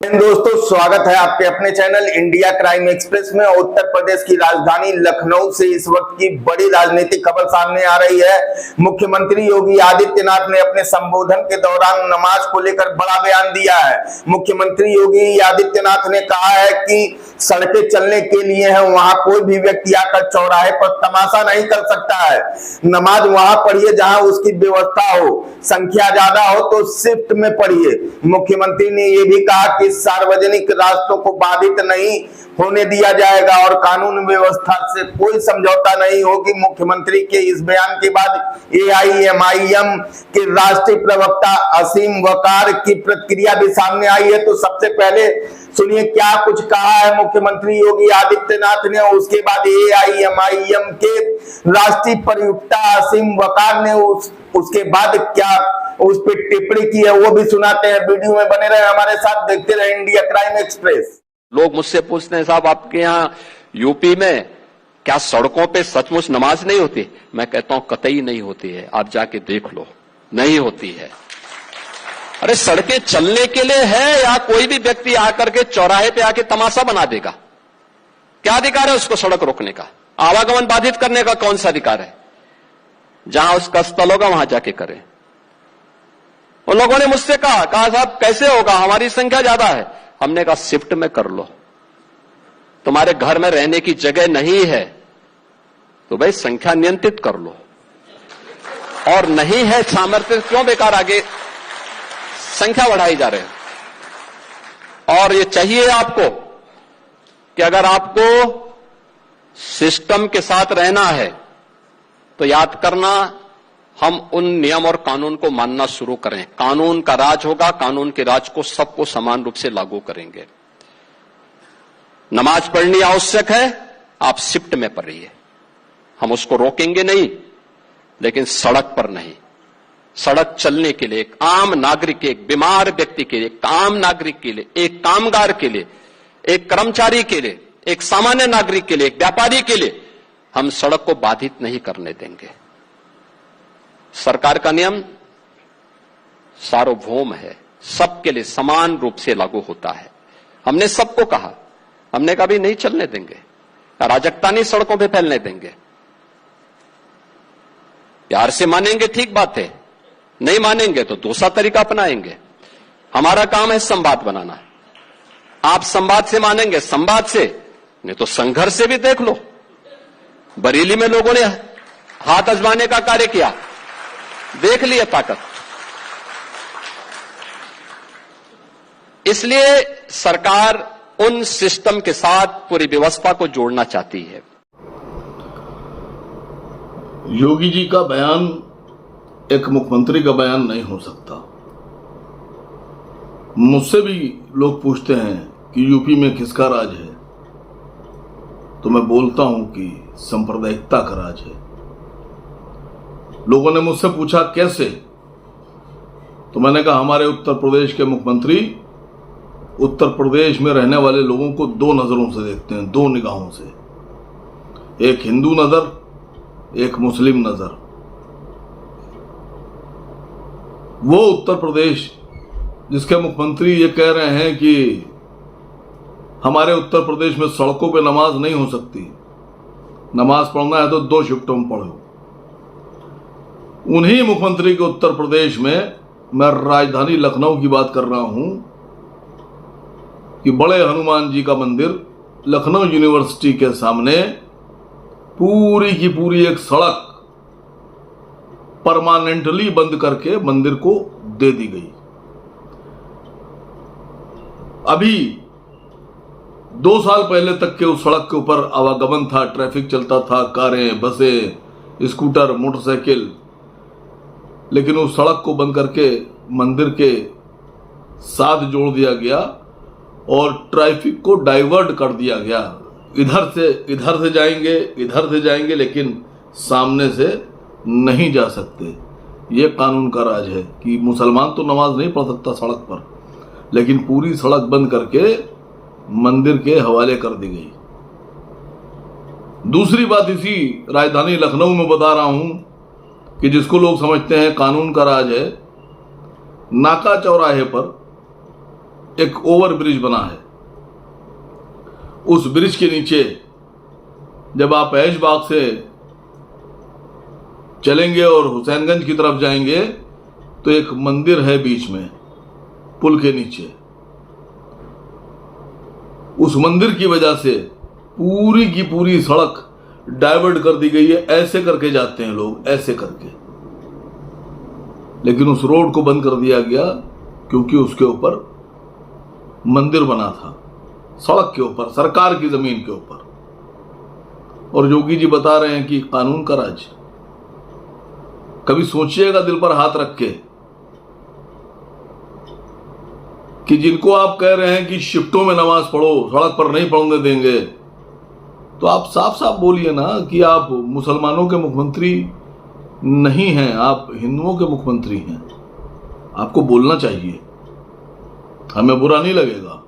दोस्तों, स्वागत है आपके अपने चैनल इंडिया क्राइम एक्सप्रेस में। उत्तर प्रदेश की राजधानी लखनऊ से इस वक्त की बड़ी राजनीतिक खबर सामने आ रही है। मुख्यमंत्री योगी आदित्यनाथ ने अपने संबोधन के दौरान नमाज को लेकर बड़ा बयान दिया है। मुख्यमंत्री योगी आदित्यनाथ ने कहा है कि सड़कें चलने के लिए है, वहां कोई भी व्यक्ति आकर चौराहे पर तमाशा नहीं कर सकता है। नमाज वहां पढ़िए जहां उसकी व्यवस्था हो, संख्या ज्यादा हो तो शिफ्ट में पढ़िए। मुख्यमंत्री ने यह भी कहा कि सार्वजनिक रास्तों को बाधित नहीं होने दिया जाएगा और कानून व्यवस्था से कोई समझौता नहीं होगी। मुख्यमंत्री के इस बयान के बाद एआईएमआईएम के राष्ट्रीय प्रवक्ता असीम वकार की प्रतिक्रिया भी सामने आई है। तो सबसे पहले सुनिए क्या कुछ कहा है मुख्यमंत्री योगी आदित्यनाथ ने, उसके बाद एआईएमआईएम के राष्ट्रीय प्रवक्ता असीम वकार ने उसके बाद क्या उस पर टिप्पणी की है वो भी सुनाते हैं। वीडियो में बने रहे, हमारे साथ देखते रहे इंडिया क्राइम एक्सप्रेस। लोग मुझसे पूछते हैं, साहब आपके यहाँ यूपी में क्या सड़कों पे सचमुच नमाज नहीं होती? मैं कहता हूं कतई नहीं होती है, आप जाके देख लो, नहीं होती है। अरे सड़कें चलने के लिए है या कोई भी व्यक्ति आकर के चौराहे पे आके तमाशा बना देगा? क्या अधिकार है उसको सड़क रोकने का? आवागमन बाधित करने का कौन सा अधिकार है? जहां उसका स्थल होगा वहां जाके करें। उन लोगों ने मुझसे कहा साहब कैसे होगा, हमारी संख्या ज्यादा है। हमने कहा शिफ्ट में कर लो, तुम्हारे घर में रहने की जगह नहीं है तो भाई संख्या नियंत्रित कर लो, और नहीं है सामर्थ्य क्यों बेकार आगे संख्या बढ़ाई जा रहे हैं। और ये चाहिए आपको कि अगर आपको सिस्टम के साथ रहना है तो याद करना, हम उन नियम और कानून को मानना शुरू करें। कानून का राज होगा, कानून के राज को सबको समान रूप से लागू करेंगे। नमाज पढ़नी आवश्यक है, आप शिफ्ट में पढ़िए, हम उसको रोकेंगे नहीं, लेकिन सड़क पर नहीं। सड़क चलने के लिए एक आम नागरिक के, एक बीमार व्यक्ति के लिए, एक आम नागरिक के लिए, एक कामगार के लिए, एक कर्मचारी के लिए, एक सामान्य नागरिक के लिए, एक व्यापारी के लिए हम सड़क को बाधित नहीं करने देंगे। सरकार का नियम सार्वभौम है, सबके लिए समान रूप से लागू होता है। हमने सबको कहा, हमने कभी नहीं चलने देंगे, अराजकता नहीं सड़कों पे फैलने देंगे। प्यार से मानेंगे ठीक बात है, नहीं मानेंगे तो दूसरा तरीका अपनाएंगे। हमारा काम है संवाद बनाना। आप संवाद से मानेंगे, संवाद से, नहीं तो संघर्ष से भी देख लो। बरेली में लोगों ने हाथ आजमाने का कार्य किया, देख लिया ताकत। इसलिए सरकार उन सिस्टम के साथ पूरी व्यवस्था को जोड़ना चाहती है। योगी जी का बयान एक मुख्यमंत्री का बयान नहीं हो सकता। मुझसे भी लोग पूछते हैं कि यूपी में किसका राज है, तो मैं बोलता हूं कि सांप्रदायिकता का राज है। लोगों ने मुझसे पूछा कैसे, तो मैंने कहा हमारे उत्तर प्रदेश के मुख्यमंत्री उत्तर प्रदेश में रहने वाले लोगों को दो नजरों से देखते हैं, दो निगाहों से, एक हिंदू नजर, एक मुस्लिम नजर। वो उत्तर प्रदेश जिसके मुख्यमंत्री ये कह रहे हैं कि हमारे उत्तर प्रदेश में सड़कों पे नमाज नहीं हो सकती, नमाज पढ़ना है तो 2 शिफ्टों में पढ़ो। उन्हीं मुख्यमंत्री के उत्तर प्रदेश में मैं राजधानी लखनऊ की बात कर रहा हूं कि बड़े हनुमान जी का मंदिर लखनऊ यूनिवर्सिटी के सामने पूरी की पूरी एक सड़क परमानेंटली बंद करके मंदिर को दे दी गई। अभी 2 साल पहले तक के उस सड़क के ऊपर आवागमन था, ट्रैफिक चलता था, कारें, बसें, स्कूटर, मोटरसाइकिल। लेकिन उस सड़क को बंद करके मंदिर के साथ जोड़ दिया गया और ट्रैफिक को डाइवर्ट कर दिया गया। इधर से जाएंगे लेकिन सामने से नहीं जा सकते। ये कानून का राज है कि मुसलमान तो नमाज नहीं पढ़ सकता सड़क पर, लेकिन पूरी सड़क बंद करके मंदिर के हवाले कर दी गई। दूसरी बात इसी राजधानी लखनऊ में बता रहा हूं कि जिसको लोग समझते हैं कानून का राज है, नाका चौराहे पर एक ओवर ब्रिज बना है। उस ब्रिज के नीचे जब आप ऐशबाग से चलेंगे और हुसैनगंज की तरफ जाएंगे तो एक मंदिर है बीच में, पुल के नीचे। उस मंदिर की वजह से पूरी की पूरी सड़क डाइवर्ट कर दी गई है। ऐसे करके जाते हैं लोग, ऐसे करके, लेकिन उस रोड को बंद कर दिया गया क्योंकि उसके ऊपर मंदिर बना था, सड़क के ऊपर, सरकार की जमीन के ऊपर। और योगी जी बता रहे हैं कि कानून का राज। कभी सोचिएगा दिल पर हाथ रख के कि जिनको आप कह रहे हैं कि शिफ्टों में नमाज पढ़ो, सड़क पर नहीं पढ़ने देंगे, तो आप साफ साफ बोलिए ना कि आप मुसलमानों के मुख्यमंत्री नहीं हैं, आप हिंदुओं के मुख्यमंत्री हैं। आपको बोलना चाहिए, हमें बुरा नहीं लगेगा।